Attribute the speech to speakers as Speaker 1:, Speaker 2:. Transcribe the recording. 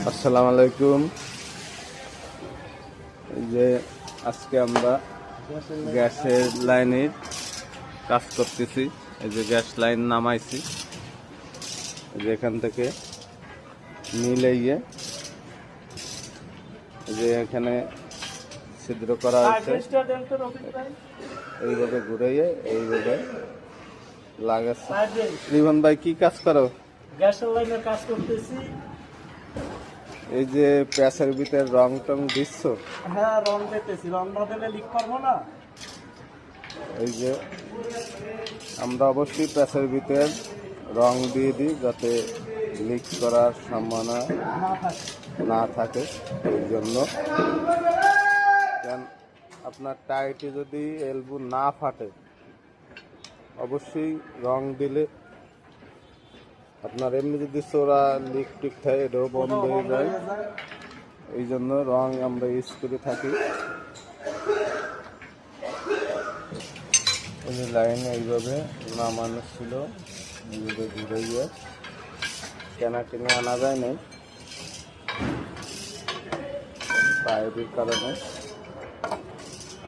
Speaker 1: আসসালামু আলাইকুম। এই যে আজকে আমরা গ্যাসের লাইনের কাজ করতেছি। এই যে গ্যাস লাইন নামাইছি, এই যে এখান থেকে মিলাইয়ে এই যে এখানে ছিদ্র করা হয়েছে, এইভাবে ঘুরাইয়ে এইভাবে লাগাচ্ছে। রিবন ভাই কি কাজ করো?
Speaker 2: গ্যাসের লাইনের কাজ করতেছি।
Speaker 1: এই যে প্যাসের ভিতরে রং টং দিচ্ছ?
Speaker 2: হ্যাঁ, রং দিতেছি। রং না দিলে লিক করবো না।
Speaker 1: এই যে আমরা অবশ্যই প্যাসের ভিতরে রং দিয়ে দিই যাতে লিক করার সম্ভাবনা না থাকে। এই জন্য আপনার টাইটে যদি এলবো না ফাটে, অবশ্যই রং দিলে আপনার এমনি যদি চোরা লিক টিক থাকে এটাও বন্ধ হয়ে যায়। এই জন্য রং আমরা ইউজ করে থাকি। এই লাইন এইভাবে নামানো ছিল, এইভাবে ঘুরাইয়ে কেনা টেনে আনা যায় নাই পাইপের কারণে।